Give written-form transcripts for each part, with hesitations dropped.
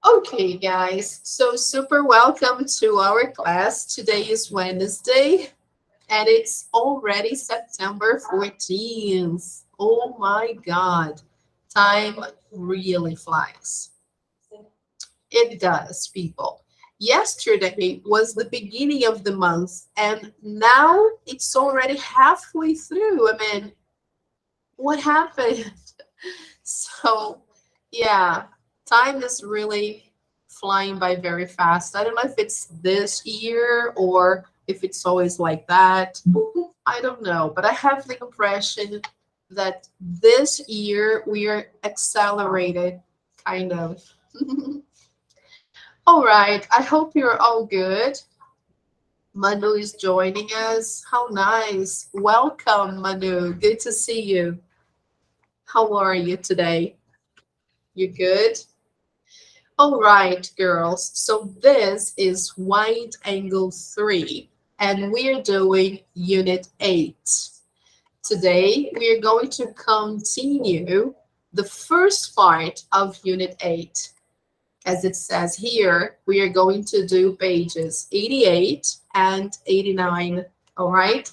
Okay, guys, so super welcome to our class. Today is Wednesday and it's already September 14th. Oh my God, time really flies. It does, people. Yesterday was the beginning of the month and now it's already halfway through. I mean, what happened? So, yeah, time is really flying by very fast. I don't know if it's this year or if it's always like that. I don't know, but I have the impression that this year we are accelerated, kind of. All right, I hope you're all good. Manu is joining us. How nice. Welcome, Manu. Good to see you. How are you today? You good? All right, girls. So this is wide angle 3, and we're doing unit 8. Today, we're going to continue the first part of unit 8. As it says here, we are going to do pages 88 and 89. All right.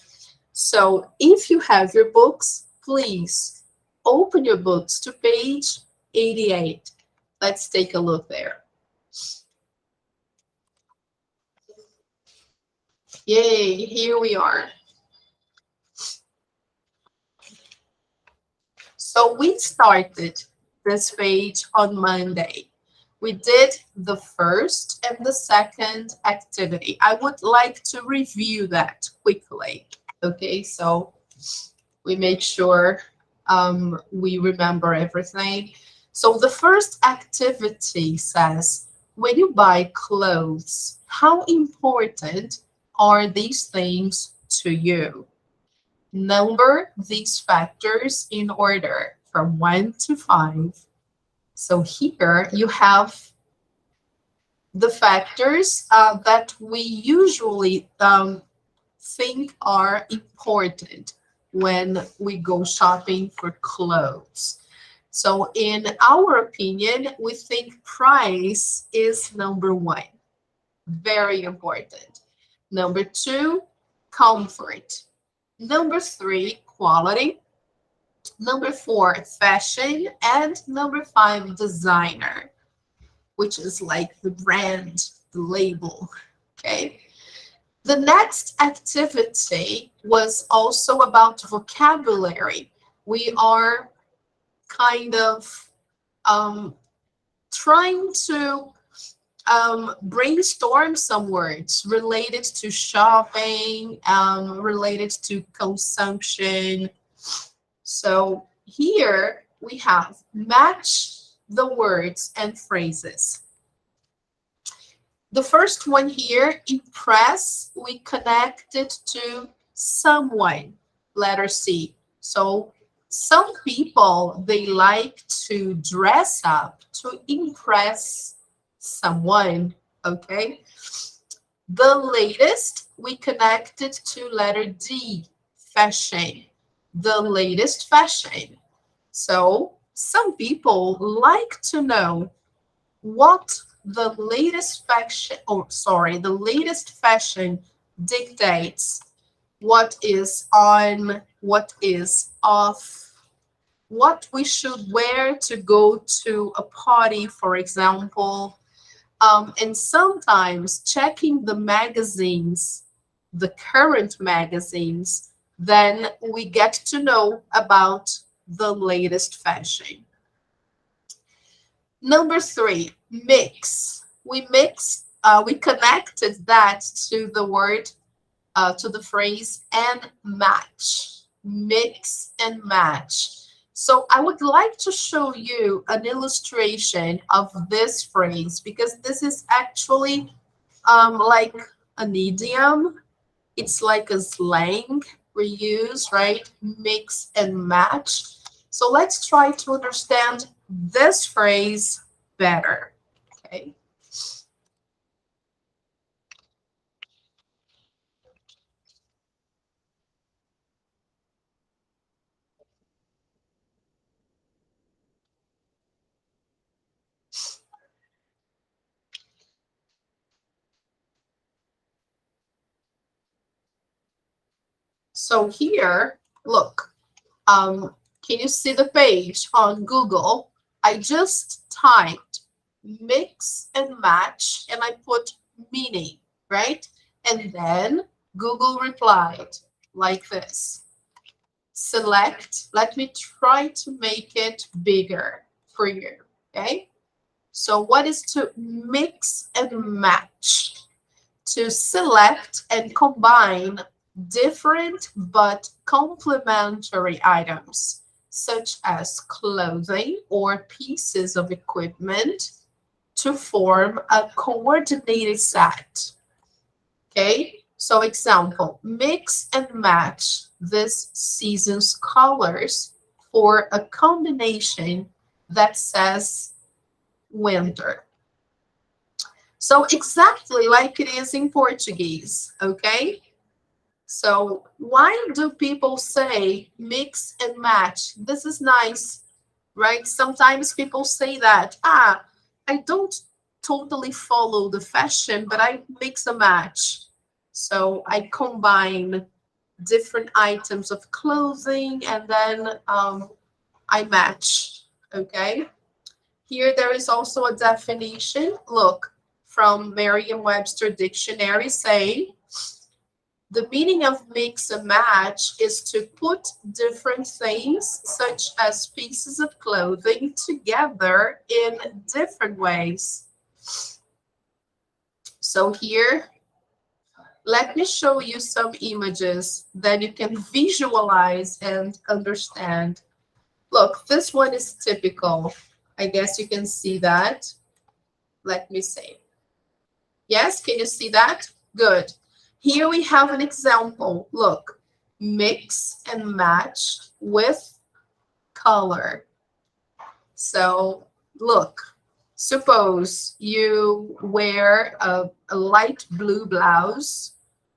So if you have your books, please open your books to page 88. Let's take a look there. Yay, here we are. So we started this page on Monday. We did the first and the second activity. I would like to review that quickly. Okay, so we make sure we remember everything. So the first activity says, when you buy clothes, how important are these things to you? Number these factors in order from 1 to 5. So here you have the factors that we usually think are important when we go shopping for clothes. So in our opinion, we think price is number 1, very important. Number 2, comfort. Number 3, quality. Number 4, fashion. And number 5, designer, which is like the brand, the label. Okay. The next activity was also about vocabulary. We are kind of um, trying to brainstorm some words related to shopping, related to consumption. So here we have match the words and phrases. The first one here, impress, we connect it to someone, letter C. So some people, they like to dress up to impress someone, okay? The latest, we connect it to letter D, fashion, the latest fashion. So some people like to know what the latest fashion, the latest fashion dictates what is on, what is off, what we should wear to go to a party, for example. And sometimes checking the magazines, the current magazines, then we get to know about the latest fashion. Number 3, mix. We connected that to the word, to the phrase and match. Mix and match. So I would like to show you an illustration of this phrase because this is actually like an idiom. It's like a slang we use, right? Mix and match. So let's try to understand this phrase better. Okay. So here, look, can you see the page on Google? I just typed mix and match and I put meaning, right? And then Google replied like this. Select, let me try to make it bigger for you, okay? So what is to mix and match? To select and combine different but complementary items, such as clothing or pieces of equipment, to form a coordinated set. Okay, so example, mix and match this season's colors for a combination that says winter. So exactly like it is in Portuguese, okay? So why do people say mix and match? This is nice, right? Sometimes people say that, I don't totally follow the fashion, but I mix and match. So I combine different items of clothing and then I match, okay? Here there is also a definition, look, from Merriam-Webster dictionary saying, the meaning of mix and match is to put different things, such as pieces of clothing, together in different ways. So here, let me show you some images that you can visualize and understand. Look, this one is typical. I guess you can see that. Let me see. Yes, can you see that? Good. Here we have an example. Look, mix and match with color. So look, suppose you wear a light blue blouse,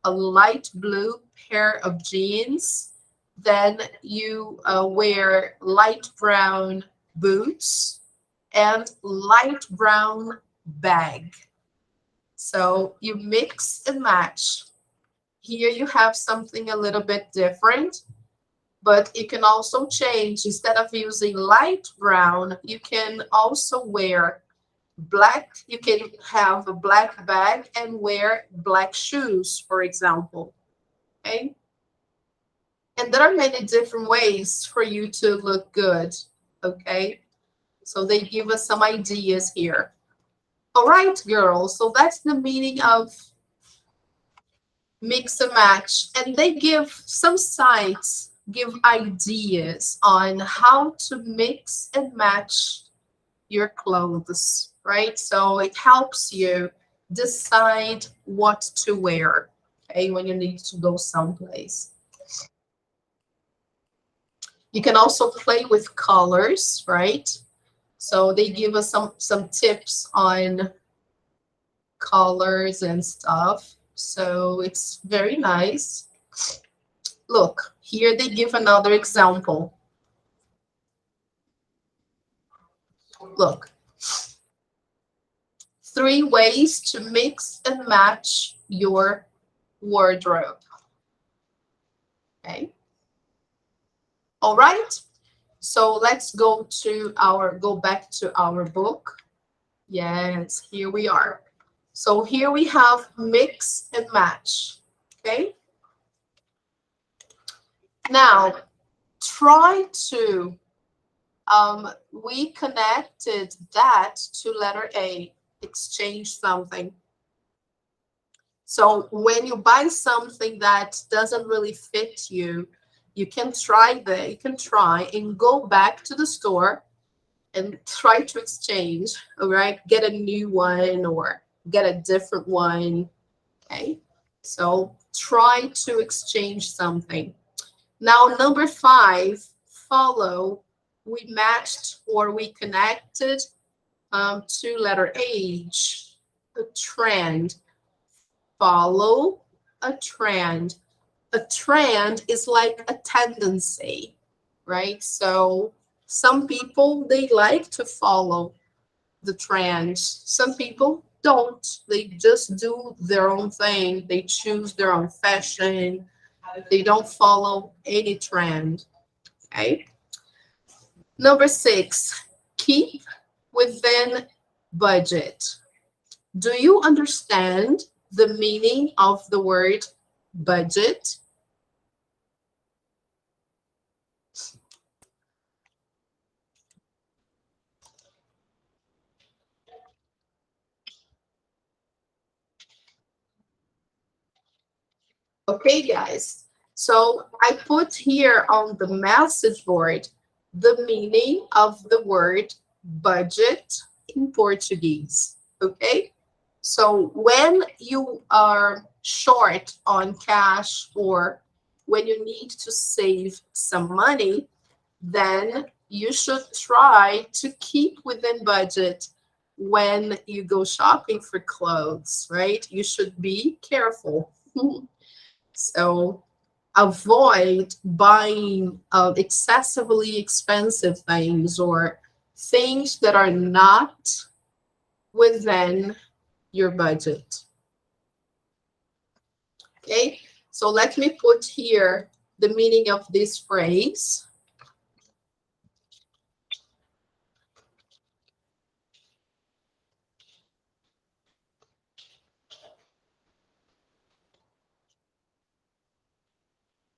a light blue pair of jeans, then you wear light brown boots and light brown bag. So you mix and match. Here you have something a little bit different, but you can also change. Instead of using light brown, you can also wear black. You can have a black bag and wear black shoes, for example. Okay. And there are many different ways for you to look good. Okay. So they give us some ideas here. All right, girls. So that's the meaning of mix and match, and they give some sites give ideas on how to mix and match your clothes, right? So it helps you decide what to wear, okay, when you need to go someplace. You can also play with colors, right? So they give us some tips on colors and stuff. So it's very nice. Look, here they give another example. Look, 3 ways to mix and match your wardrobe. Okay. All right. So let's go back to our book. Yes, here we are. So here we have mix and match. Okay. Now, try to, we connected that to letter A, exchange something. So when you buy something that doesn't really fit you, you can try and go back to the store and try to exchange, all right? Get a new one or get a different one, okay? So try to exchange something. Now, number 5, follow. We matched or we connected to letter H, a trend. Follow a trend. A trend is like a tendency, right? So some people, they like to follow the trends. Some people don't. They just do their own thing. They choose their own fashion. They don't follow any trend. Okay. Number 6, keep within budget. Do you understand the meaning of the word budget? Okay, guys. So I put here on the message board the meaning of the word budget in Portuguese. Okay. So when you are short on cash or when you need to save some money, then you should try to keep within budget when you go shopping for clothes, right? You should be careful. So avoid buying excessively expensive things or things that are not within your budget. Okay, so let me put here the meaning of this phrase.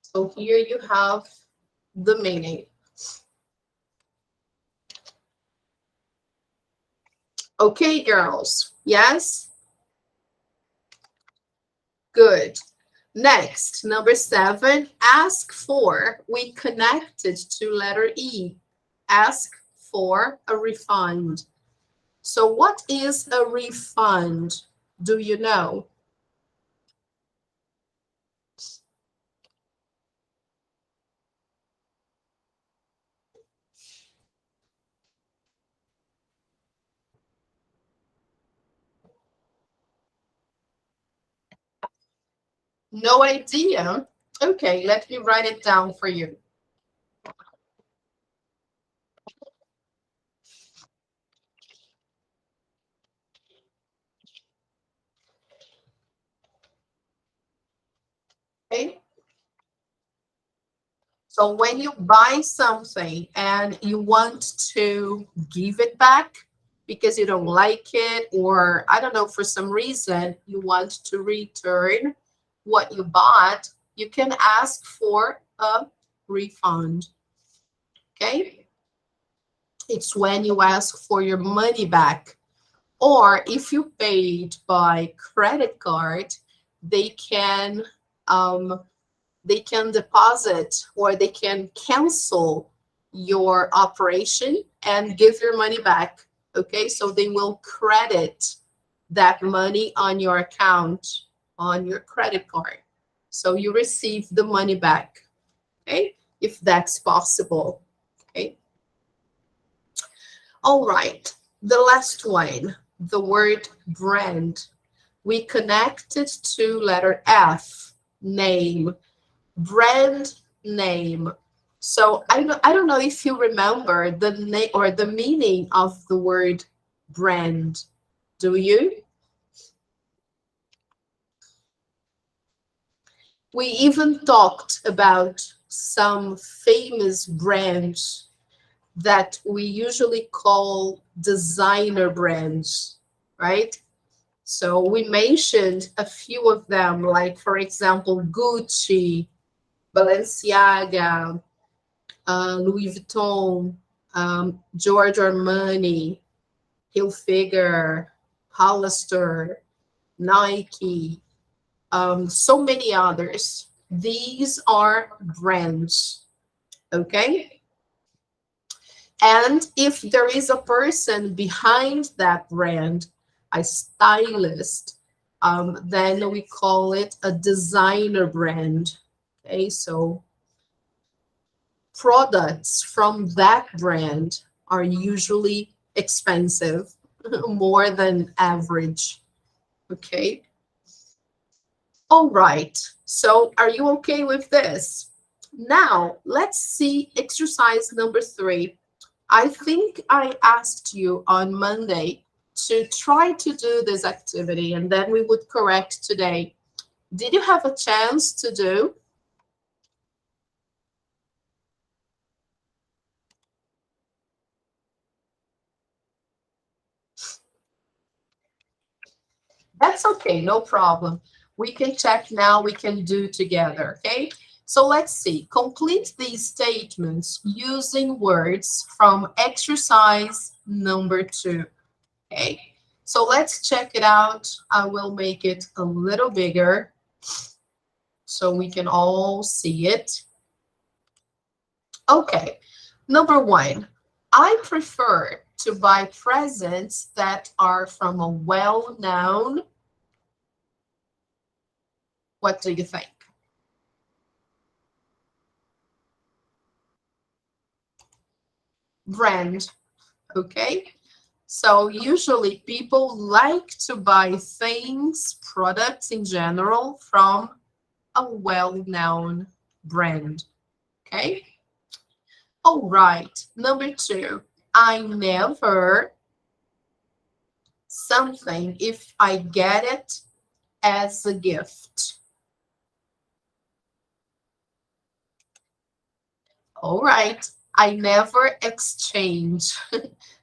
So here you have the meaning. Okay, girls. Yes? Good. Next, number 7, ask for. We connected to letter E. Ask for a refund. So what is a refund? Do you know? No idea. Okay, let me write it down for you. Okay. So when you buy something and you want to give it back because you don't like it, or I don't know, for some reason you want to return what you bought, you can ask for a refund. Okay. It's when you ask for your money back. Or if you paid by credit card, they can um, they can deposit or they can cancel your operation and give your money back. Okay, so they will credit that money on your account on your credit card. So you receive the money back. Okay, if that's possible. Okay. All right. The last one, the word brand. We connected to letter F, name, brand name. So I don't know if you remember the name or the meaning of the word brand. Do you? We even talked about some famous brands that we usually call designer brands, right? So we mentioned a few of them, like, for example, Gucci, Balenciaga, Louis Vuitton, Giorgio Armani, Hilfiger, Hollister, Nike, so many others. These are brands, okay? And if there is a person behind that brand, a stylist, then we call it a designer brand. Okay, so products from that brand are usually expensive, more than average. Okay. All right. So are you okay with this? Now, let's see exercise number 3. I think I asked you on Monday to try to do this activity and then we would correct today. Did you have a chance to do? That's okay, no problem. We can check now, we can do together, okay? So let's see. Complete these statements using words from exercise number 2, okay? So let's check it out. I will make it a little bigger so we can all see it. Okay, number 1. I prefer to buy presents that are from a well-known, what do you think? Brand, okay? So usually people like to buy things, products in general, from a well-known brand, okay? All right, number 2, I never something if I get it as a gift. All right, I never exchange.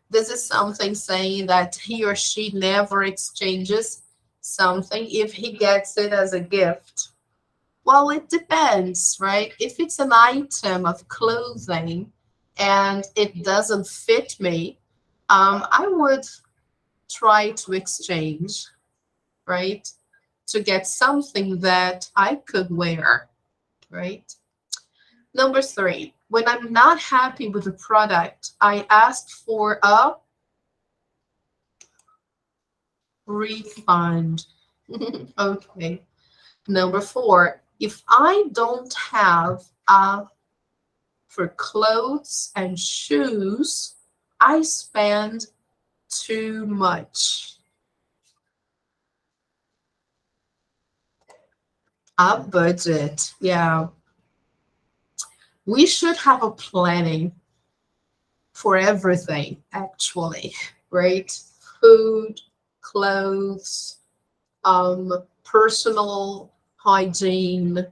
This is something saying that he or she never exchanges something if he gets it as a gift. Well, it depends, right? If it's an item of clothing and it doesn't fit me, I would try to exchange, right? To get something that I could wear, right? Number 3, when I'm not happy with the product, I ask for a refund. Okay. Number 4, if I don't have for clothes and shoes, I spend too much. A budget. Yeah. We should have a planning for everything, actually, right? Food, clothes, personal hygiene,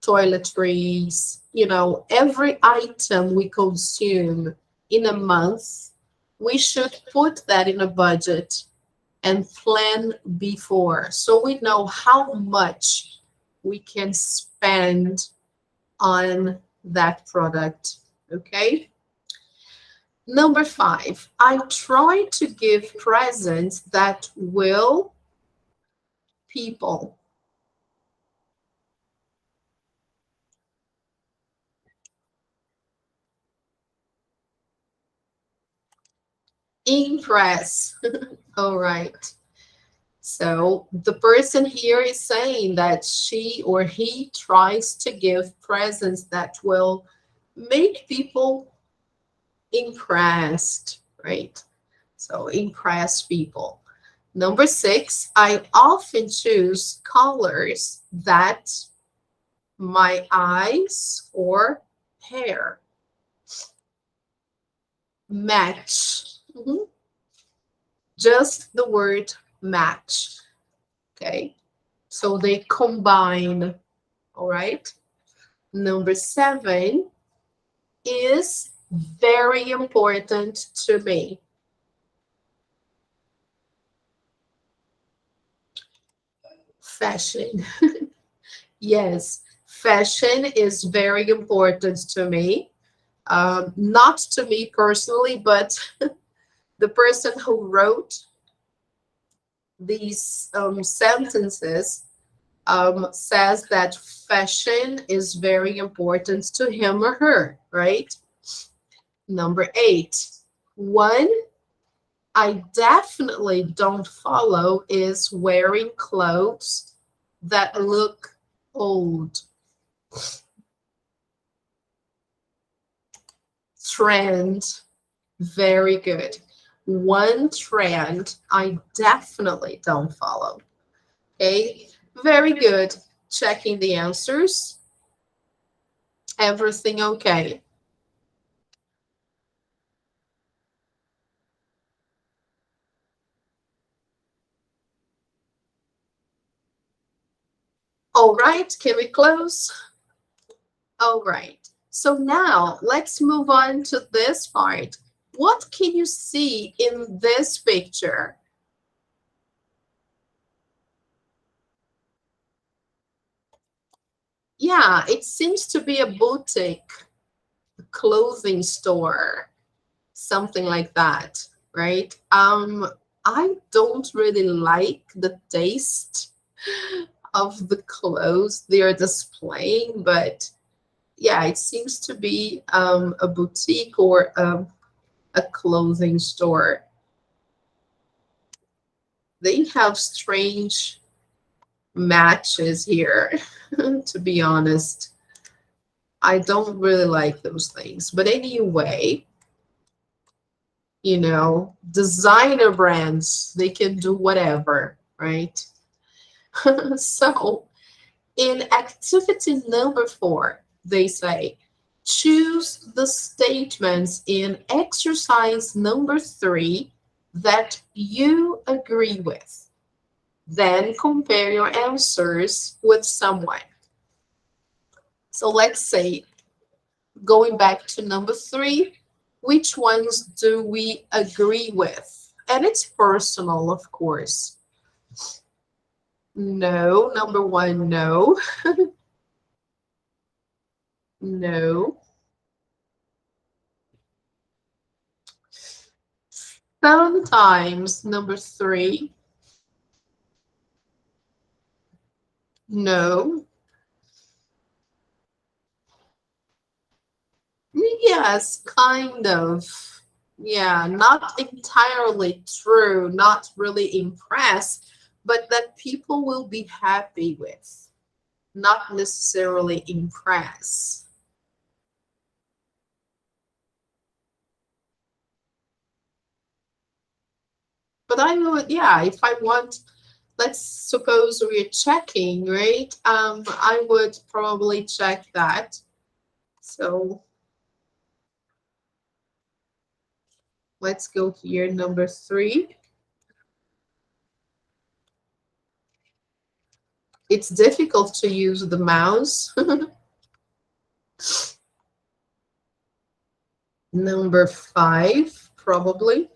toiletries, every item we consume in a month, we should put that in a budget and plan before so we know how much we can spend on that product. Okay. Number 5, I try to give presents that will people impress. All right. So the person here is saying that she or he tries to give presents that will make people impressed, right? So impress people. Number 6, I often choose colors that my eyes or hair match. Just the word match. Okay. So they combine. All right. Number 7 is very important to me. Fashion. Yes, fashion is very important to me. Not to me personally, but the person who wrote these sentences says that fashion is very important to him or her, right? Number 8, one I definitely don't follow is wearing clothes that look old. Trend, very good. One trend I definitely don't follow. Okay, very good. Checking the answers. Everything okay? All right, can we close? All right. So now let's move on to this part. What can you see in this picture? Yeah, it seems to be a boutique clothing store, something like that, right? I don't really like the taste of the clothes they are displaying, but yeah, it seems to be a boutique or a clothing store. They have strange matches here, to be honest. I don't really like those things. But anyway, designer brands, they can do whatever, right? So in activity number 4, they say, choose the statements in exercise number 3 that you agree with. Then compare your answers with someone. So let's say, going back to number 3, which ones do we agree with? And it's personal, of course. No, number 1, no. No. Sometimes number 3, no. Yes, kind of. Yeah, not entirely true, not really impressed, but that people will be happy with, not necessarily impressed. But I would, yeah, if I want, let's suppose we're checking, right? I would probably check that. So let's go here, number 3. It's difficult to use the mouse. Number 5, probably.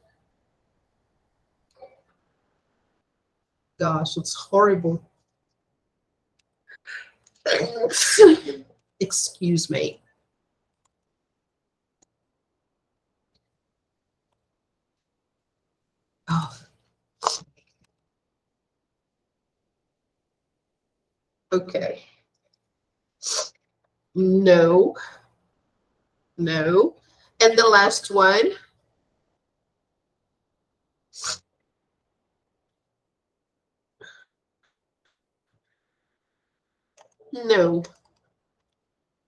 Gosh, it's horrible. Excuse me. Oh, okay. No, no. And the last one, no.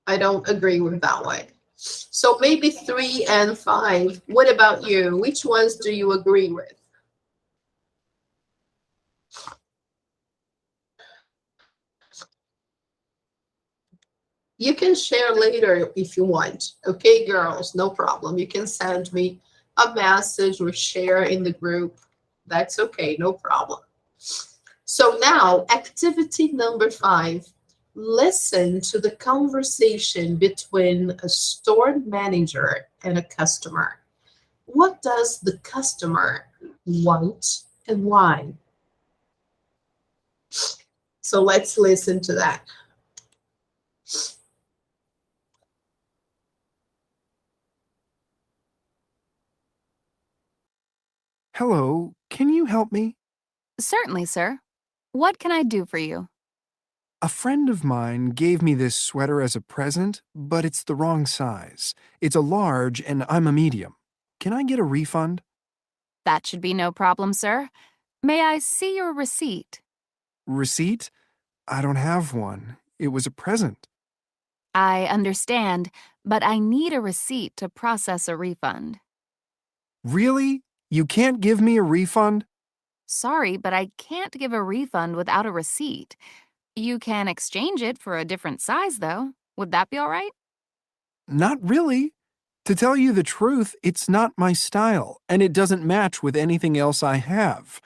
I don't agree with that one. So maybe 3 and 5. What about you? Which ones do you agree with? You can share later if you want. Okay, girls, no problem. You can send me a message or share in the group. That's okay, no problem. So now, activity number 5. Listen to the conversation between a store manager and a customer. What does the customer want and why? So let's listen to that. Hello, can you help me? Certainly, sir. What can I do for you? A friend of mine gave me this sweater as a present, but it's the wrong size. It's a large and I'm a medium. Can I get a refund? That should be no problem, sir. May I see your receipt? Receipt? I don't have one. It was a present. I understand, but I need a receipt to process a refund. Really? You can't give me a refund? Sorry, but I can't give a refund without a receipt. You can exchange it for a different size, though. Would that be all right? Not really. To tell you the truth, it's not my style, and it doesn't match with anything else I have.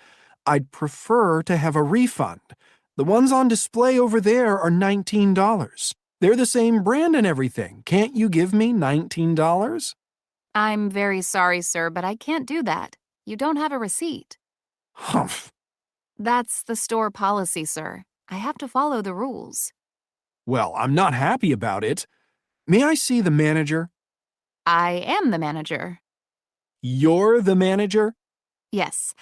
I'd prefer to have a refund. The ones on display over there are $19. They're the same brand and everything. Can't you give me $19? I'm very sorry, sir, but I can't do that. You don't have a receipt. Humph. That's the store policy, sir. I have to follow the rules. Well, I'm not happy about it. May I see the manager? I am the manager. You're the manager? Yes,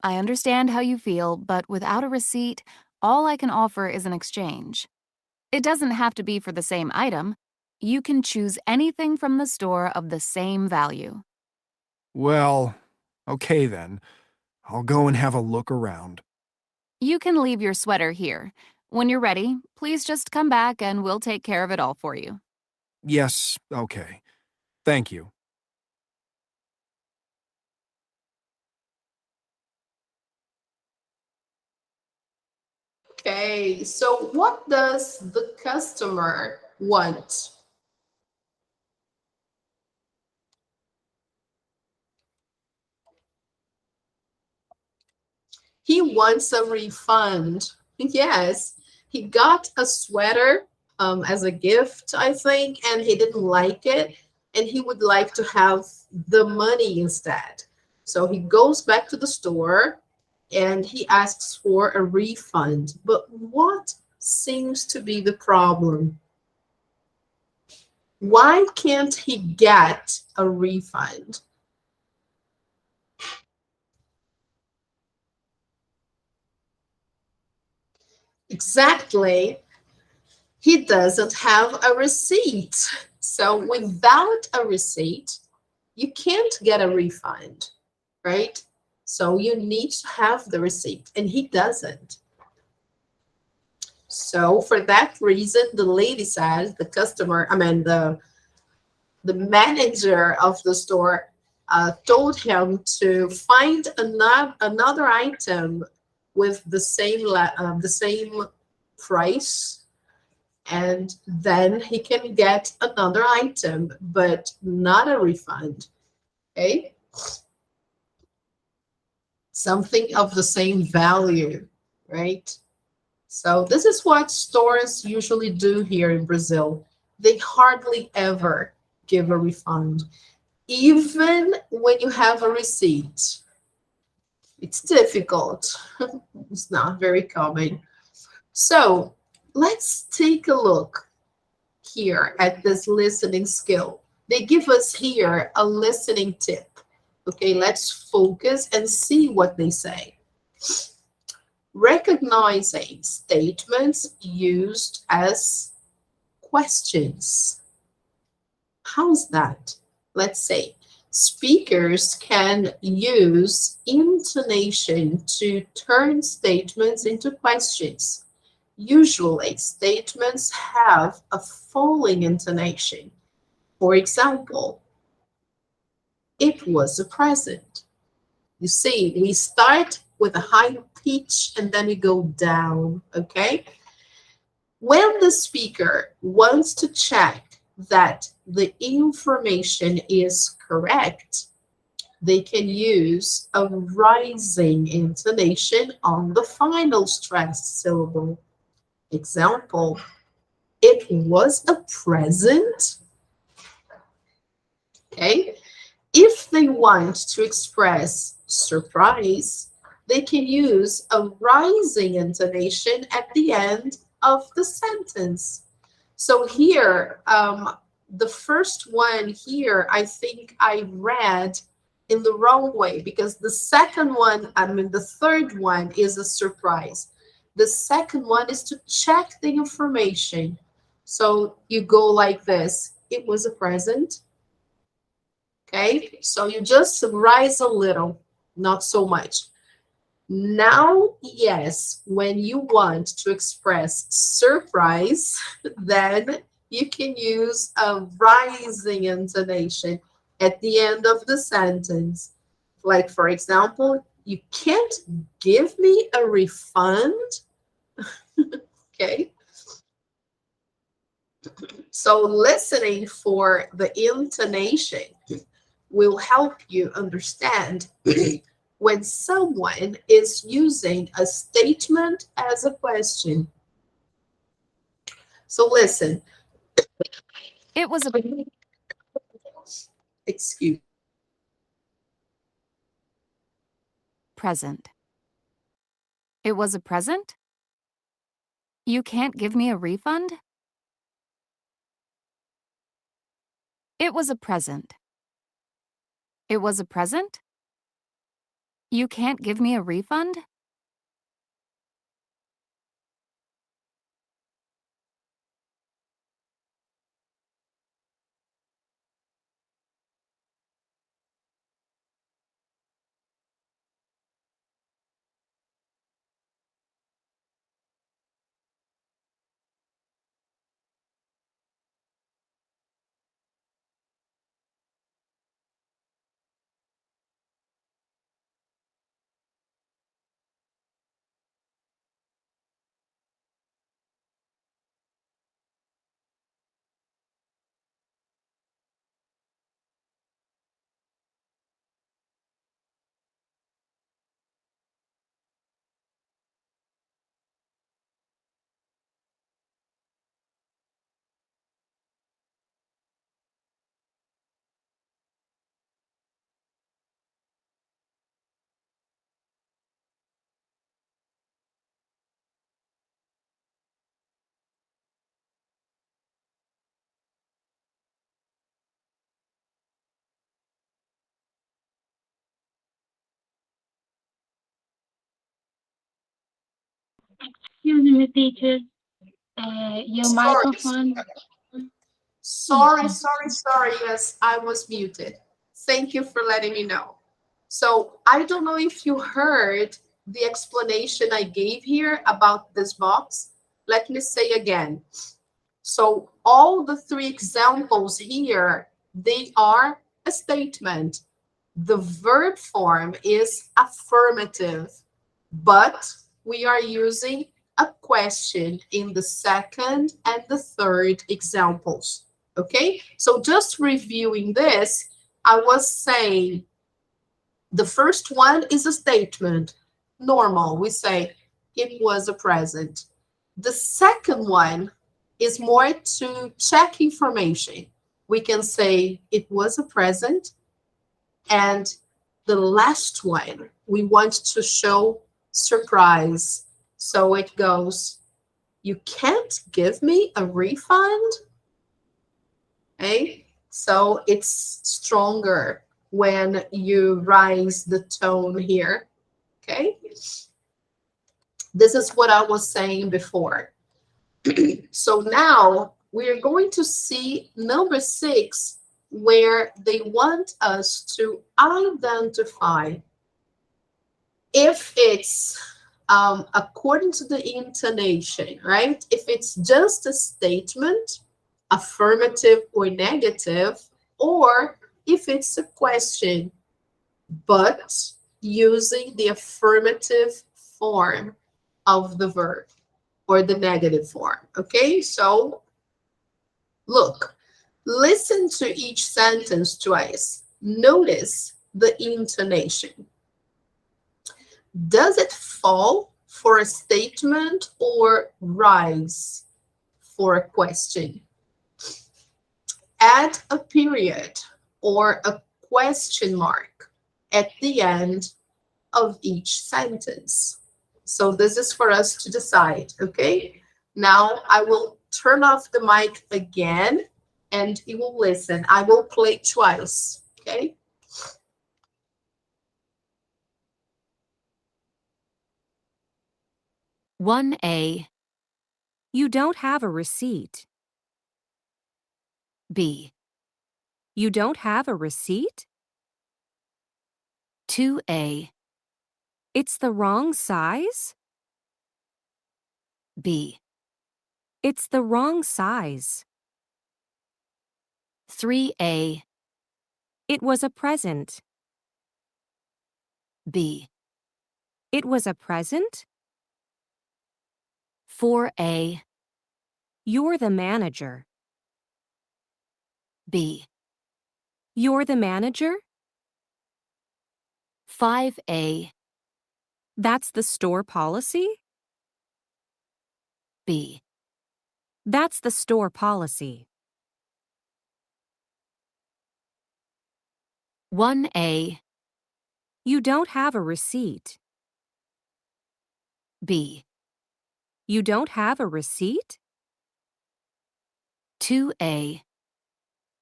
I understand how you feel, but without a receipt, all I can offer is an exchange. It doesn't have to be for the same item. You can choose anything from the store of the same value. Well, okay then. I'll go and have a look around. You can leave your sweater here. When you're ready, please just come back and we'll take care of it all for you. Yes, okay. Thank you. Okay, so what does the customer want? He wants a refund. Yes, he got a sweater as a gift, I think, and he didn't like it, and he would like to have the money instead. So he goes back to the store and he asks for a refund. But what seems to be the problem? Why can't he get a refund? Exactly. He doesn't have a receipt. So without a receipt, you can't get a refund, right? So you need to have the receipt, and he doesn't. So for that reason, the lady said, the customer, I mean, the manager of the store told him to find another item with the same price, and then he can get another item, but not a refund. Okay, something of the same value, right? So this is what stores usually do here in Brazil. They hardly ever give a refund, even when you have a receipt. It's difficult. It's not very common. So let's take a look here at this listening skill. They give us here a listening tip. Okay, let's focus and see what they say. Recognizing statements used as questions. How's that? Let's say speakers can use intonation to turn statements into questions. Usually, statements have a falling intonation. For example, it was a present. You see, we start with a high pitch and then we go down, okay? When the speaker wants to check that the information is correct, they can use a rising intonation on the final stressed syllable. Example, it was a present. Okay. If they want to express surprise, they can use a rising intonation at the end of the sentence. So here, the first one here, I think I read in the wrong way, because the second one, I mean, the third one is a surprise. The second one is to check the information. So you go like this. It was a present. Okay, so you just rise a little, not so much. Now, yes, when you want to express surprise, then you can use a rising intonation at the end of the sentence. Like, for example, you can't give me a refund. Okay, so listening for the intonation will help you understand when someone is using a statement as a question. So listen, It was a excuse. present. It was a present? You can't give me a refund? It was a present. It was a present? You can't give me a refund? Excuse me, teacher. Your Sorry, microphone. sorry. Yes, I was muted. Thank you for letting me know. So I don't know if you heard the explanation I gave here about this box. Let me say again. So all the three examples here, they are a statement. The verb form is affirmative, but we are using a question in the second and the third examples. Okay, so just reviewing this, I was saying the first one is a statement. Normal, we say it was a present. The second one is more to check information. We can say it was a present. And the last one, we want to show surprise. So it goes, you can't give me a refund? Okay, so it's stronger when you rise the tone here. Okay, this is what I was saying before. So now we're going to see number 6, where they want us to identify if it's according to the intonation, right? If it's just a statement, affirmative or negative, or if it's a question, but using the affirmative form of the verb or the negative form. Okay, so look, listen to each sentence twice. Notice the intonation. Does it fall for a statement or rise for a question? Add a period or a question mark at the end of each sentence. So this is for us to decide, okay? Now I will turn off the mic again and you will listen. I will play twice, okay? 1A. You don't have a receipt. B. You don't have a receipt? 2A. It's the wrong size? B. It's the wrong size. 3A. It was a present. B. It was a present? 4A. You're the manager. B. You're the manager? 5A. That's the store policy? B. That's the store policy. 1A. You don't have a receipt. B. You don't have a receipt? 2A.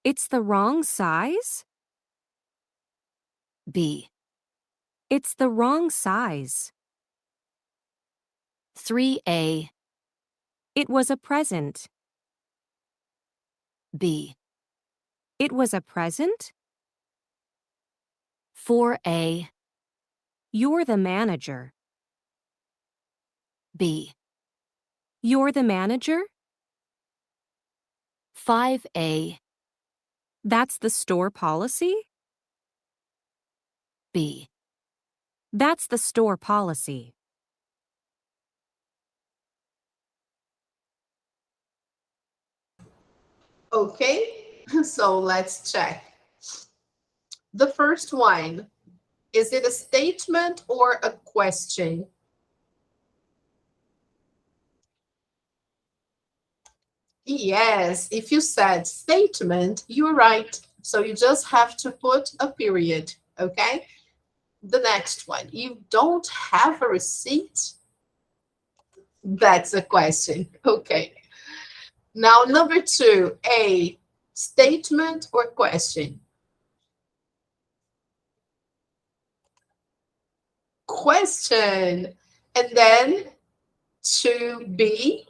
It's the wrong size? B. It's the wrong size. 3A. It was a present. B. It was a present? 4A. You're the manager. B. You're the manager? 5A. That's the store policy? B. That's the store policy. Okay, so let's check. The first one, is it a statement or a question? Yes, if you said statement, you're right. So you just have to put a period, okay? The next one, you don't have a receipt? That's a question, okay. Now, number 2, A, statement or question? Question. And then 2B,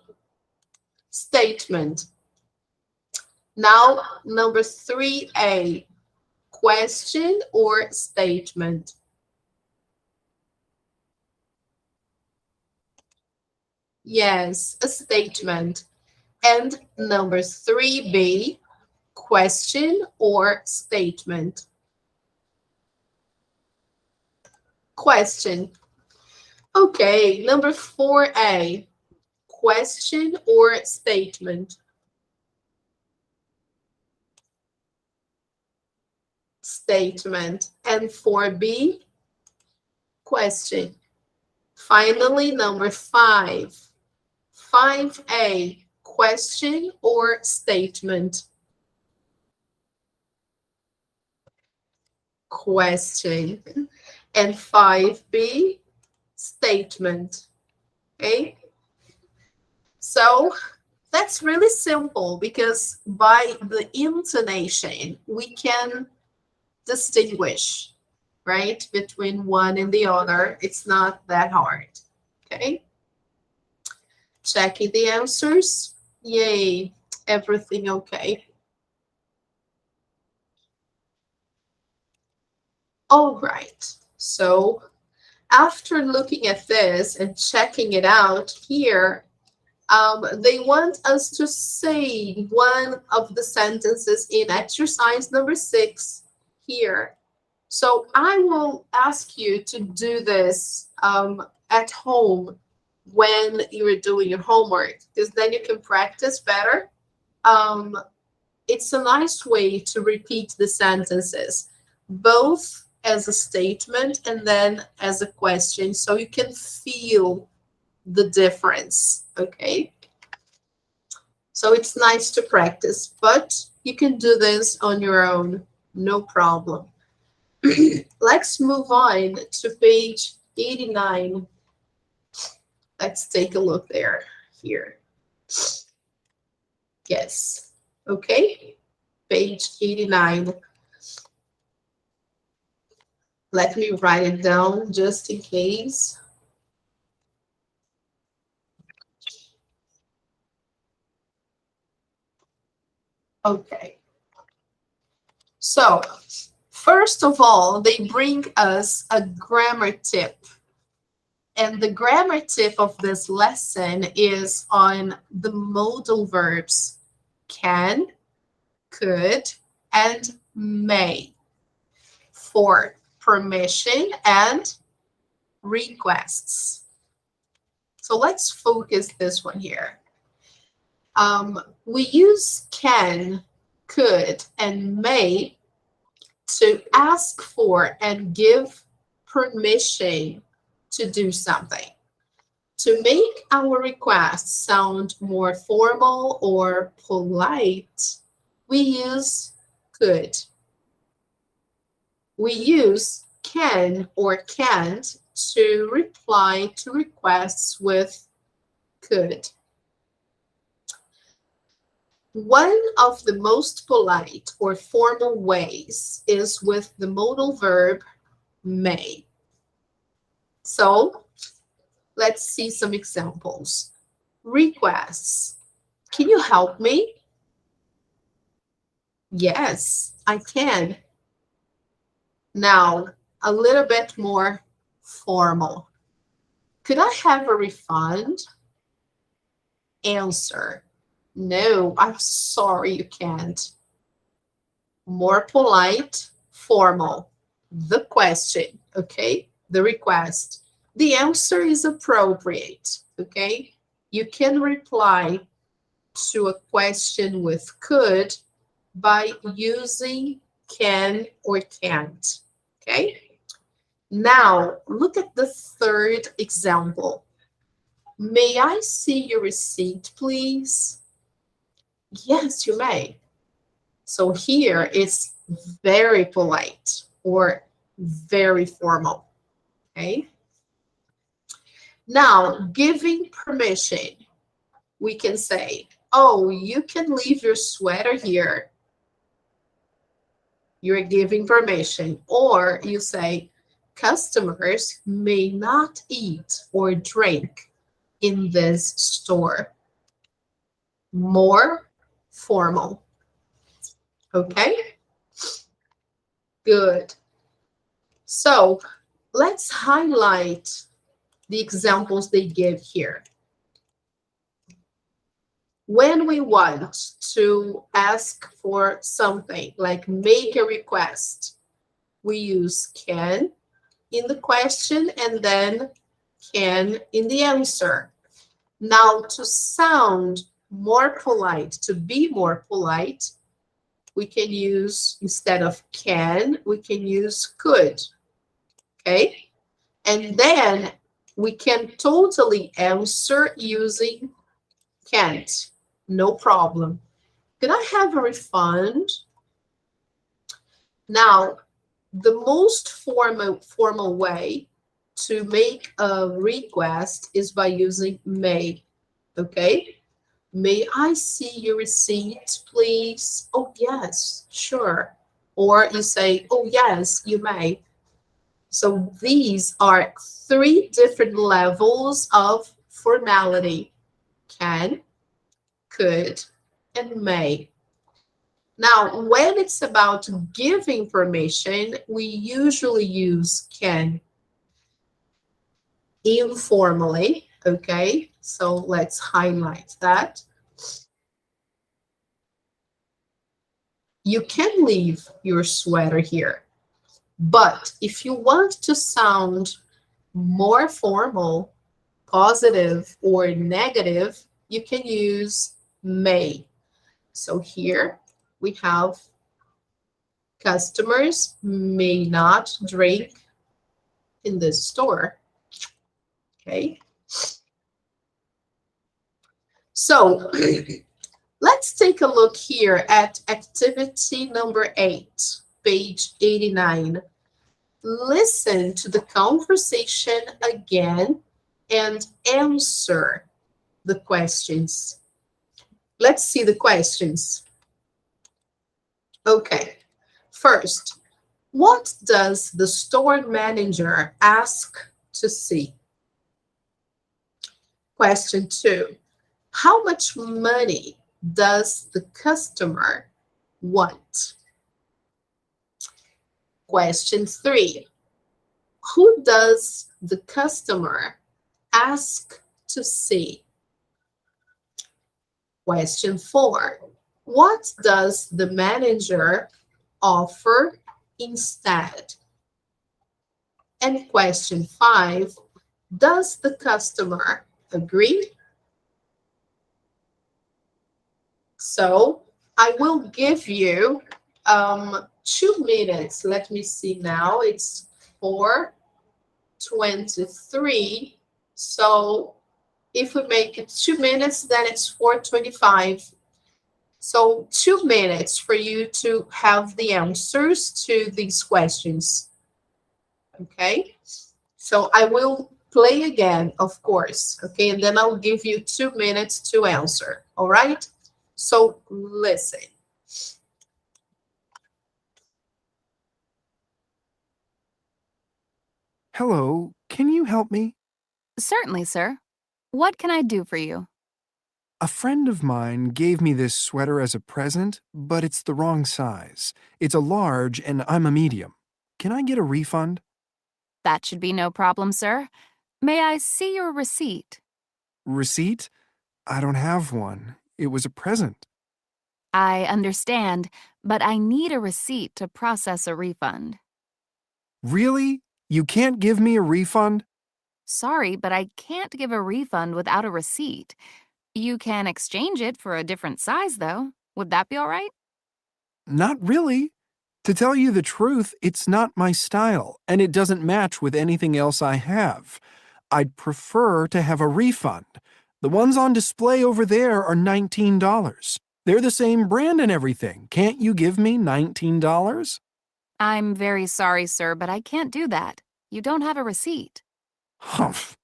statement. Now, number 3A, question or statement? Yes, a statement. And number 3B, question or statement? Question. Okay, number 4A, question or statement? Statement. And 4B, question. Finally, number 5. 5A, question or statement? Question. And 5B, statement. Okay? So that's really simple because by the intonation, we can distinguish, right, between one and the other. It's not that hard. Okay? Checking the answers. Yay, everything okay. All right, so after looking at this and checking it out here, they want us to say one of the sentences in exercise number 6 here. So I will ask you to do this at home when you're doing your homework, because then you can practice better. It's a nice way to repeat the sentences, both as a statement and then as a question, so you can feel the difference, okay? So it's nice to practice, but you can do this on your own, no problem. Let's move on to page 89. Let's take a look there, here. Yes, okay, page 89. Let me write it down just in case. Okay. So, first of all, they bring us a grammar tip. And the grammar tip of this lesson is on the modal verbs can, could, and may for permission and requests. So let's focus this one here. We use can, could, and may to ask for and give permission to do something. To make our request sound more formal or polite, we use could. We use can or can't to reply to requests with could. One of the most polite or formal ways is with the modal verb may. So let's see some examples. Requests. Can you help me? Yes, I can. Now, a little bit more formal. Could I have a refund? Answer. No, I'm sorry you can't. More polite, formal. The question, okay? The request. The answer is appropriate, okay? You can reply to a question with could by using can or can't, okay? Now, look at the third example. May I see your receipt, please? Yes, you may. So here it's very polite or very formal, okay? Now, giving permission, we can say, oh, you can leave your sweater here. You're giving permission. Or you say, customers may not eat or drink in this store. More formal. Okay? Good. So let's highlight the examples they give here. When we want to ask for something, like make a request, we use can in the question and then can in the answer. Now, to sound more polite, to be more polite, we can use, instead of can, we can use could, okay? And then we can totally answer using can't, no problem. Can I have a refund? Now, the most formal way to make a request is by using may, okay? May I see your receipt, please? Oh, yes, sure. Or you say, oh, yes, you may. So these are three different levels of formality: can, could, and may. Now, when it's about giving permission, we usually use can informally, okay? So let's highlight that. You can leave your sweater here, but if you want to sound more formal, positive, or negative, you can use may. So here we have customers may not drink in this store. Okay. So let's take a look here at activity number 8, page 89. Listen to the conversation again and answer the questions. Let's see the questions. Okay. First, what does the store manager ask to see? Question 2, how much money does the customer want? Question 3, who does the customer ask to see? Question 4, what does the manager offer instead? And question 5, does the customer agree? So I will give you 2 minutes. Let me see now. It's 4:23. So if we make it 2 minutes, then it's 4:25. So 2 minutes for you to have the answers to these questions. Okay? So I will play again, of course. Okay, and then I'll give you 2 minutes to answer. All right? So listen. Hello, can you help me? Certainly, sir. What can I do for you? A friend of mine gave me this sweater as a present, but it's the wrong size. It's a large and I'm a medium. Can I get a refund? That should be no problem, sir. May I see your receipt? Receipt? I don't have one. It was a present. I understand, but I need a receipt to process a refund. Really? You can't give me a refund? Sorry, but I can't give a refund without a receipt. You can exchange it for a different size, though. Would that be all right? Not really. To tell you the truth, it's not my style, and it doesn't match with anything else I have. I'd prefer to have a refund. The ones on display over there are $19. They're the same brand and everything. Can't you give me $19? I'm very sorry, sir, but I can't do that. You don't have a receipt. Humph.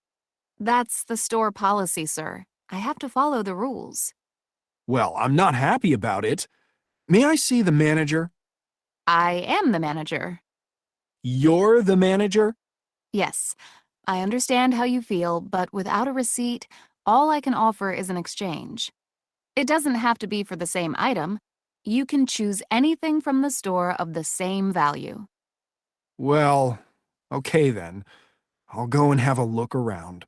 That's the store policy, sir. I have to follow the rules. Well, I'm not happy about it. May I see the manager? I am the manager. You're the manager? Yes, I understand how you feel, but without a receipt, all I can offer is an exchange. It doesn't have to be for the same item. You can choose anything from the store of the same value. Well, okay then. I'll go and have a look around.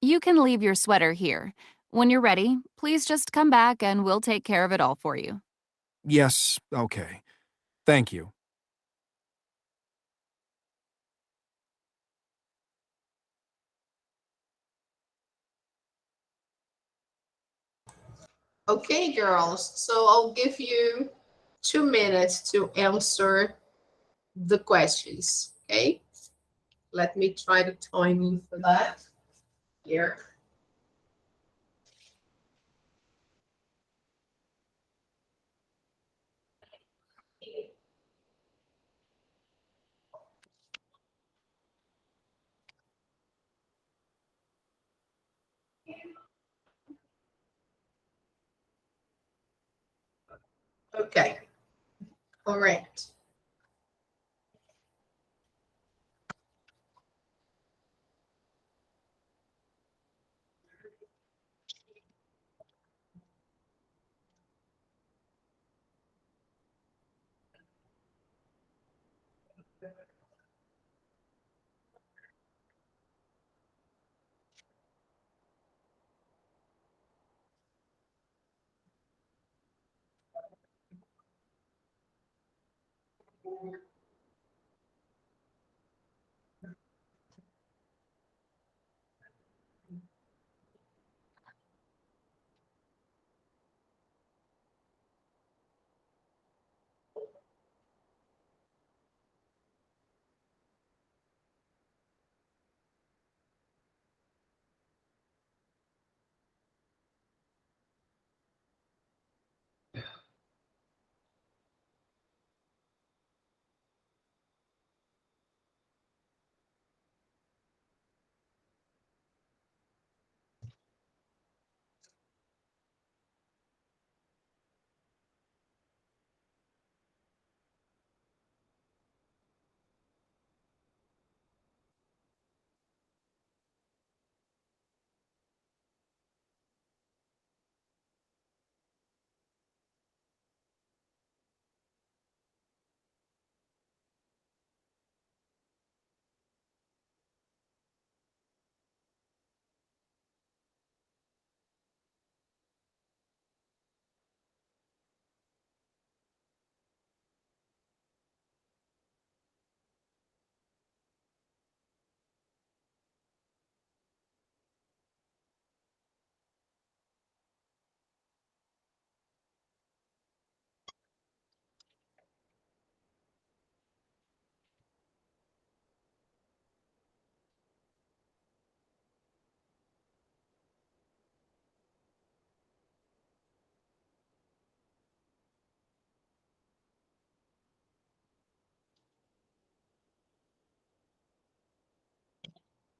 You can leave your sweater here. When you're ready, please just come back and we'll take care of it all for you. Yes, okay. Thank you. Okay, girls. So I'll give you 2 minutes to answer the questions. Okay. Let me try to time you for that. Here. Okay. All right.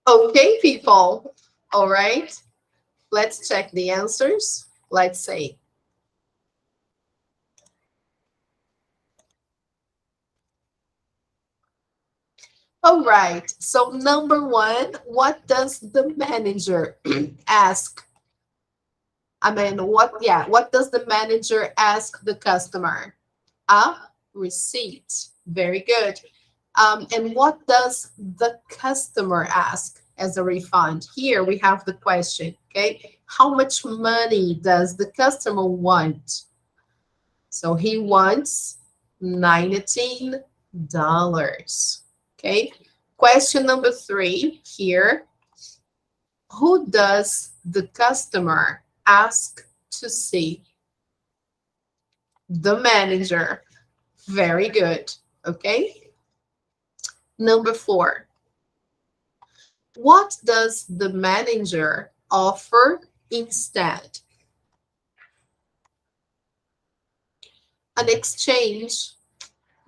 Okay, people. All right. Let's check the answers. Let's say All right. So number one, what does the manager ask? I mean, what does the manager ask the customer? A receipt. Very good. And what does the customer ask as a refund? Here we have the question, okay? How much money does the customer want? So he wants $19. Okay. Question number three here. Who does the customer ask to see? The manager. Very good. Okay. Number four. What does the manager offer instead? An exchange.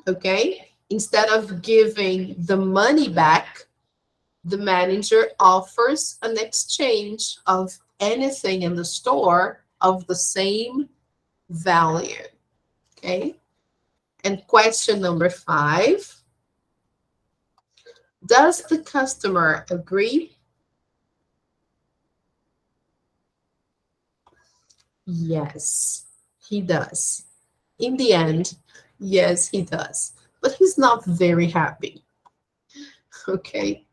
Okay. Instead of giving the money back, the manager offers an exchange of anything in the store of the same value. Okay. And question number five. Does the customer agree? Yes, he does. In the end, yes, he does. But he's not very happy. Okay.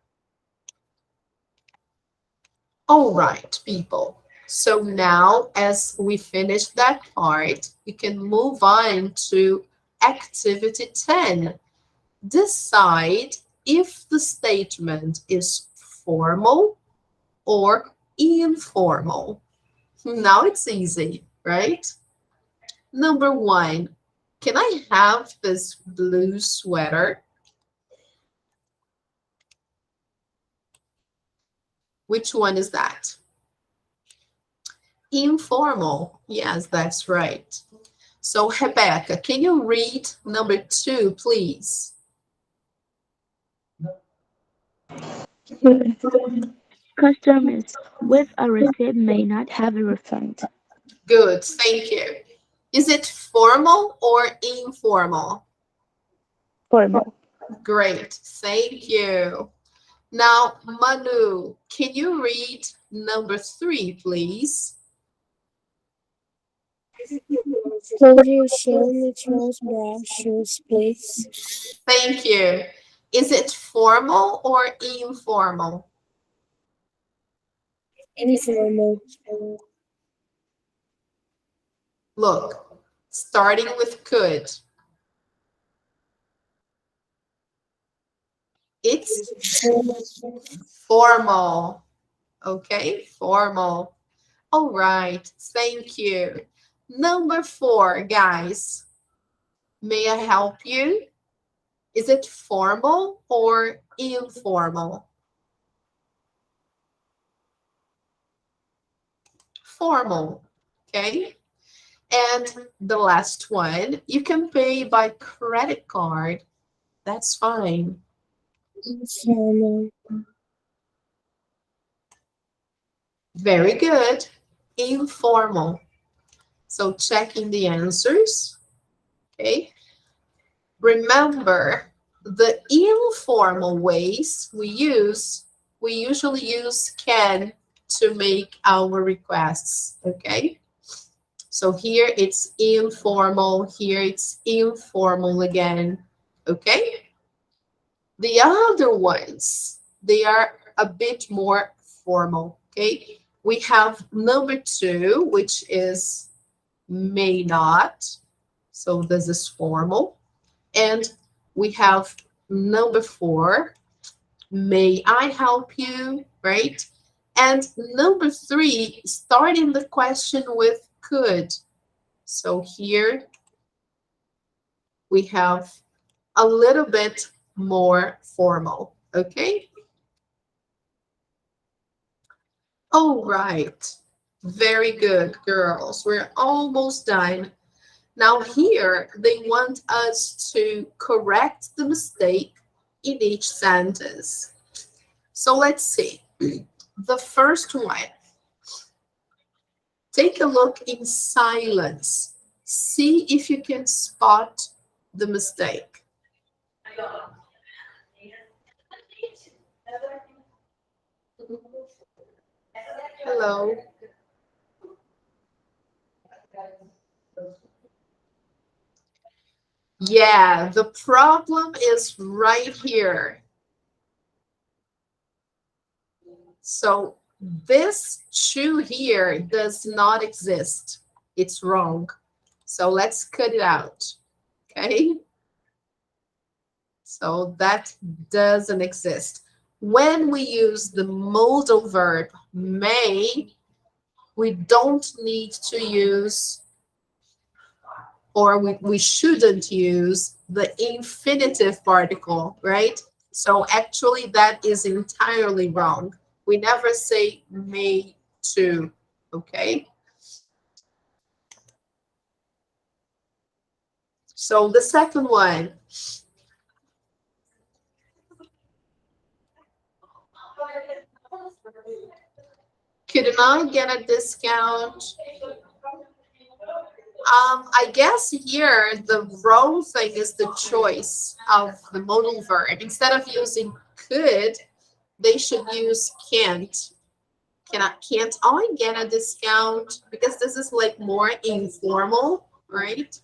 All right, people. So now, as we finish that part, we can move on to activity 10. Decide if the statement is formal or informal. Now it's easy, right? Number one, can I have this blue sweater? Which one is that? Informal. Yes, that's right. So, Rebecca, can you read number two, please? Customers with a receipt may not have a refund. Good, thank you. Is it formal or informal? Formal. Great, thank you. Now, Manu, can you read number three, please? Could you show me those brown shoes, please? Thank you. Is it formal or informal? Informal. Look, starting with could. It's formal. Okay, formal. All right, thank you. Number four, guys. May I help you? Is it formal or informal? Formal, okay? And the last one, you can pay by credit card. That's fine. Informal. Very good. Informal. So checking the answers, okay? Remember, the informal ways we usually use can to make our requests, okay? So here it's informal, here it's informal again, okay? The other ones, they are a bit more formal, okay? We have number two, which is may not. So this is formal. And we have number four, may I help you, right? And number three, starting the question with could. So here we have a little bit more formal, okay? All right, very good, girls. We're almost done. Now here, they want us to correct the mistake in each sentence. So let's see. The first one, take a look in silence. See if you can spot the mistake. Hello. Yeah, the problem is right here. So this two here does not exist. It's wrong. So let's cut it out. Okay. So that doesn't exist. When we use the modal verb may, we don't need to use, or we shouldn't use the infinitive particle, right? So actually that is entirely wrong. We never say may to, okay? So the second one, couldn't I get a discount? I guess here the wrong thing is the choice of the modal verb. Instead of using could, they should use can't. Can't I get a discount? Because this is like more informal, right?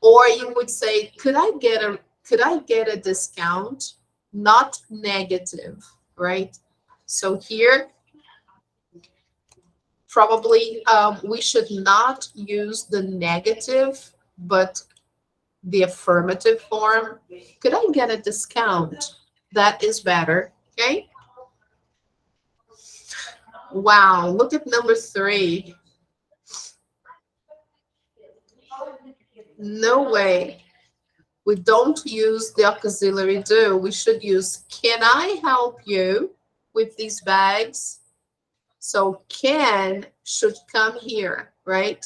Or you would say, could I get a discount? Not negative, right? So here probably we should not use the negative, but the affirmative form. Could I get a discount? That is better, okay? Wow, look at number 3. No way. We don't use the auxiliary do. We should use, can I help you with these bags? So can should come here, right?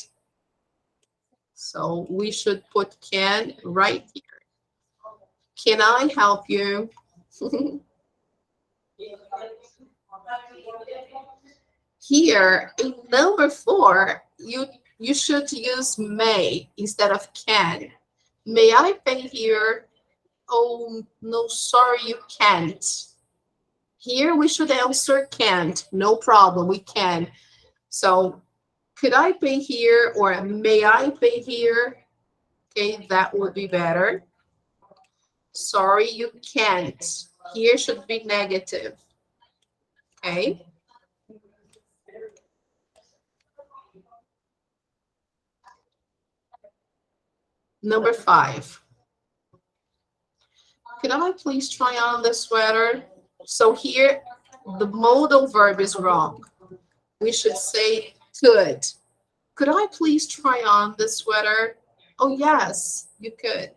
So we should put can right here. Can I help you? Here in number 4, you should use may instead of can. May I pay here? Oh, no, sorry, you can't. Here we should answer can't. No problem, we can. So could I pay here or may I pay here? Okay, that would be better. Sorry, you can't. Here should be negative. Okay. Number 5. Could I please try on the sweater? So here, the modal verb is wrong. We should say could. Could I please try on the sweater? Oh, yes, you could.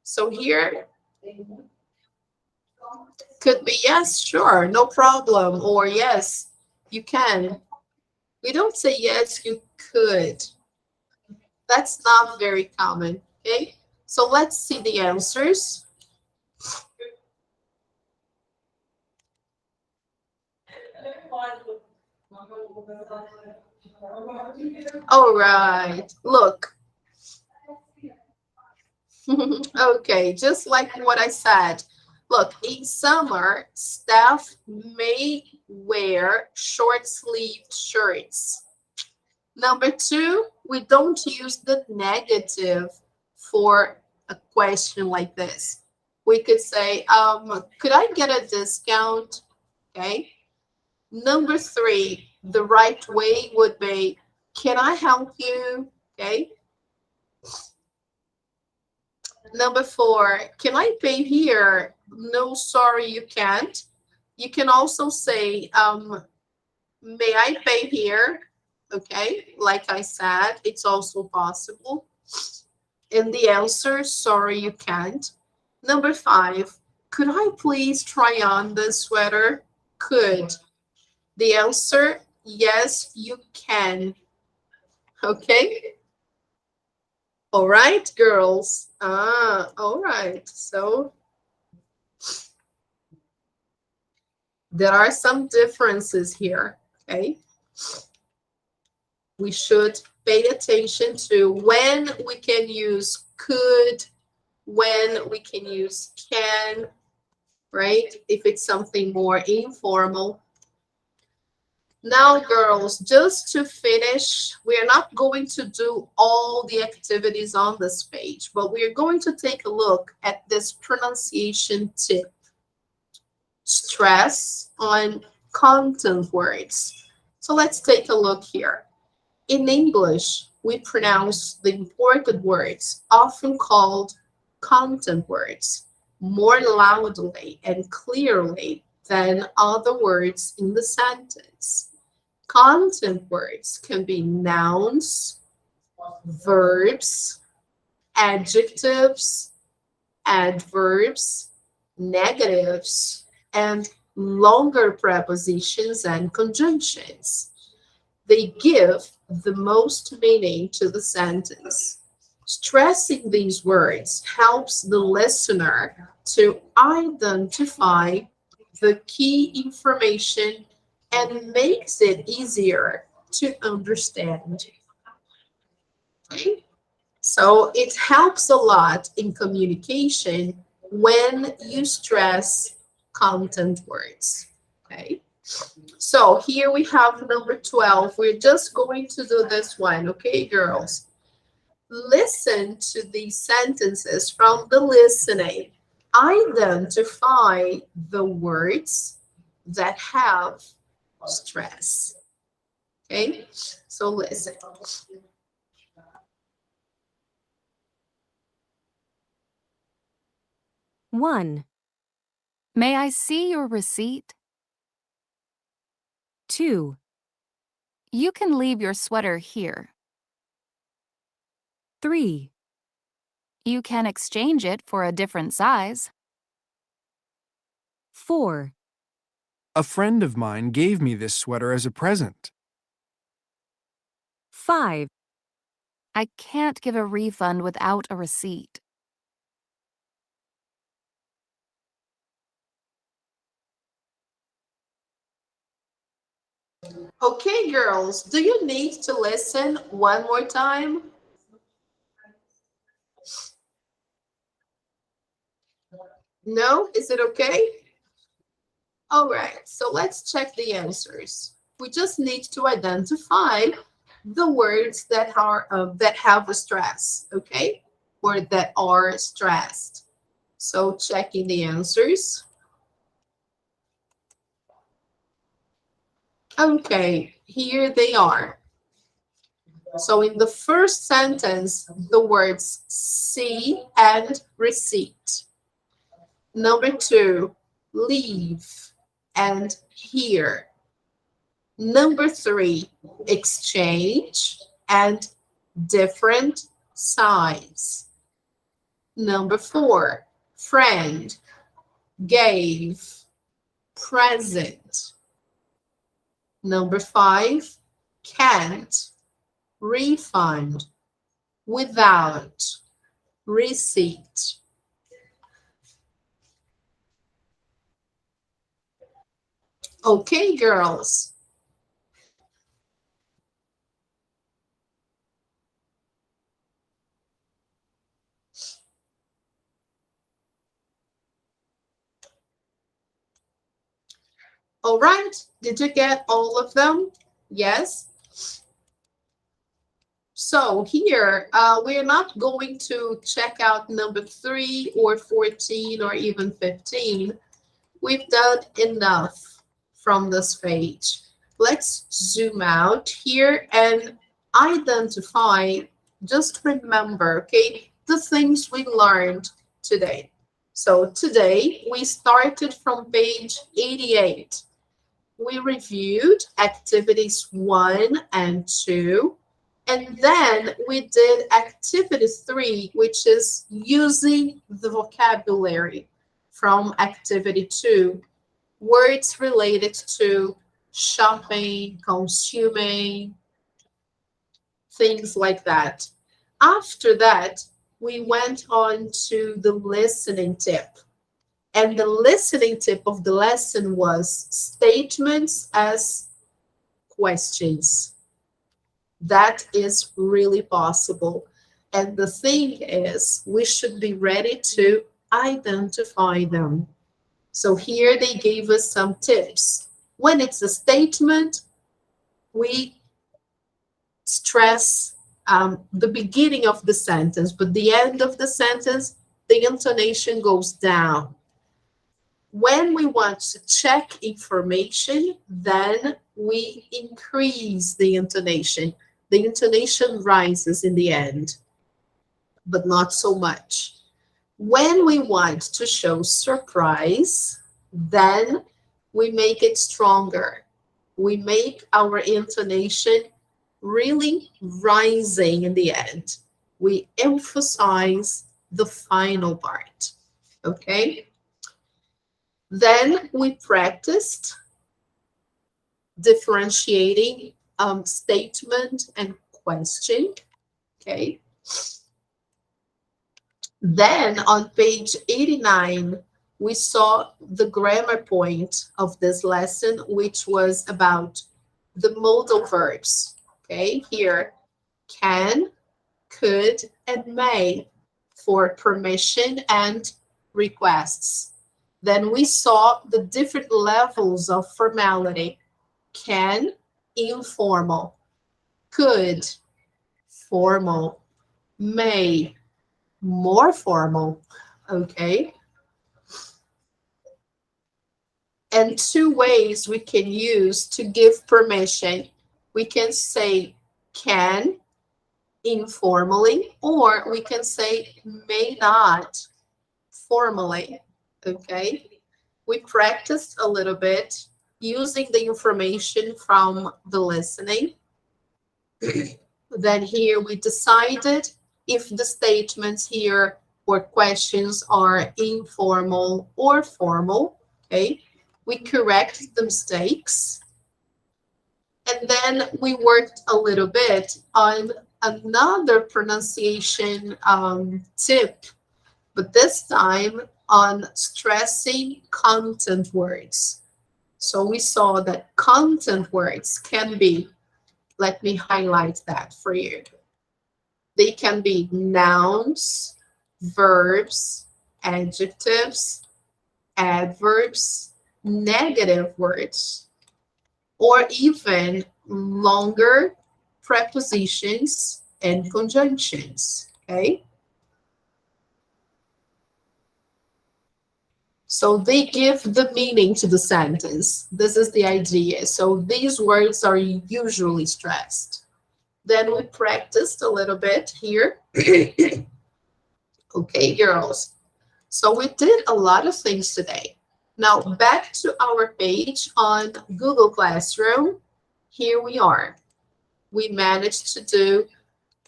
So here, could be yes, sure, no problem, or yes, you can. We don't say yes, you could. That's not very common, okay? So let's see the answers. All right, look. Okay, just like what I said. Look, in summer, staff may wear short-sleeved shirts. Number 2, we don't use the negative for a question like this. We could say, could I get a discount? Okay. Number 3, the right way would be, can I help you? Okay. Number 4, can I pay here? No, sorry, you can't. You can also say, may I pay here? Okay, like I said, it's also possible. And the answer, sorry, you can't. Number 5, could I please try on this sweater? Could. The answer, yes, you can. Okay. All right, girls. All right. So there are some differences here, okay? We should pay attention to when we can use could, when we can use can. right? If it's something more informal. Now, girls, just to finish, we are not going to do all the activities on this page, but we are going to take a look at this pronunciation tip. Stress on content words. So let's take a look here. In English, we pronounce the important words, often called content words, more loudly and clearly than other words in the sentence. Content words can be nouns, verbs, adjectives, adverbs, negatives, and longer prepositions and conjunctions. They give the most meaning to the sentence. Stressing these words helps the listener to identify the key information and makes it easier to understand. Okay? So it helps a lot in communication when you stress content words. Okay. So here we have number 12. We're just going to do this one. Okay, girls. Listen to these sentences from the listening. Identify the words that have stress. Okay, so listen. 1, May I see your receipt? 2, You can leave your sweater here. 3, You can exchange it for a different size. 4, A friend of mine gave me this sweater as a present. 5, I can't give a refund without a receipt. Okay, girls, do you need to listen one more time? No? Is it okay? All right, so let's check the answers. We just need to identify the words that have a stress, okay? Or that are stressed. So checking the answers. Okay, here they are. So in the first sentence, the words see and receipt. Number 2, leave and here. Number 3, exchange and different size. Number 4, friend, gave, present. Number 5, can't, refund, without, receipt. Okay, girls. All right, did you get all of them? Yes? So here, we're not going to check out number 3 or 14 or even 15. We've done enough from this page. Let's zoom out here and identify, just remember, okay, the things we learned today. So today, we started from page 88. We reviewed activities 1 and 2, and then we did activity 3, which is using the vocabulary from activity 2, words related to shopping, consuming, things like that. After that, we went on to the listening tip. And the listening tip of the lesson was statements as questions. That is really possible. And the thing is, we should be ready to identify them. So here they gave us some tips. When it's a statement, we stress the beginning of the sentence, but the end of the sentence, the intonation goes down. When we want to check information, then we increase the intonation. The intonation rises in the end, but not so much. When we want to show surprise, then we make it stronger. We make our intonation really rising in the end. We emphasize the final part. Okay? Then we practiced differentiating statement and question. Okay. Then on page 89, we saw the grammar point of this lesson, which was about the modal verbs. Okay, here, can, could, and may for permission and requests. Then we saw the different levels of formality. Can, informal. Could, formal. May, more formal. Okay. And two ways we can use to give permission. We can say can informally, or we can say may not formally. Okay. We practiced a little bit using the information from the listening. Then here we decided if the statements here or questions are informal or formal. Okay. We correct the mistakes. And then we worked a little bit on another pronunciation tip, but this time on stressing content words. So we saw that content words can be, let me highlight that for you. They can be nouns, verbs, adjectives, adverbs, negative words, or even longer prepositions and conjunctions, okay? So they give the meaning to the sentence. This is the idea. So these words are usually stressed. Then we practiced a little bit here. Okay, girls. So we did a lot of things today. Now back to our page on Google Classroom. Here we are. We managed to do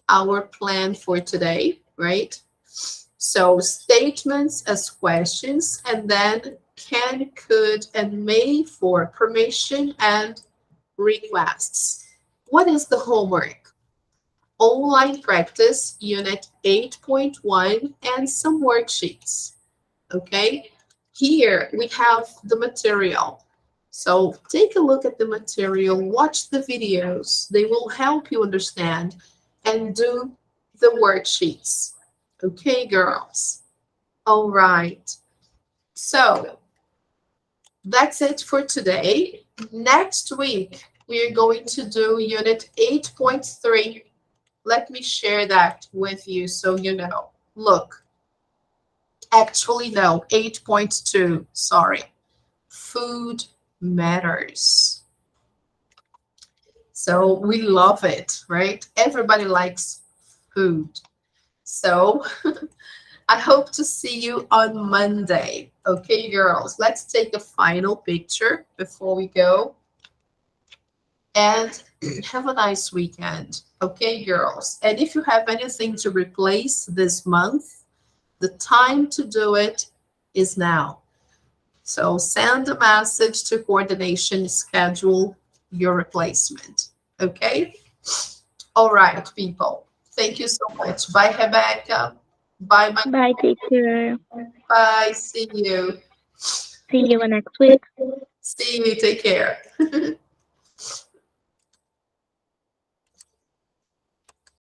our plan for today, right? So statements as questions, and then can, could, and may for permission and requests. What is the homework? Online practice, unit 8.1, and some worksheets. Okay, here we have the material. So take a look at the material, watch the videos. They will help you understand and do the worksheets. Okay, girls. All right. So that's it for today. Next week, we are going to do unit 8.3. Let me share that with you so you know. Look. Actually, no, 8.2, sorry. Food matters. So we love it, right? Everybody likes food. So I hope to see you on Monday. Okay, girls, let's take a final picture before we go. And have a nice weekend. Okay, girls. And if you have anything to replace this month, the time to do it is now. So send a message to coordination, schedule your replacement. Okay? All right, people. Thank you so much. Bye, Rebecca. Bye, Bye, teacher. bye. See you. See you next week. See you. Take care.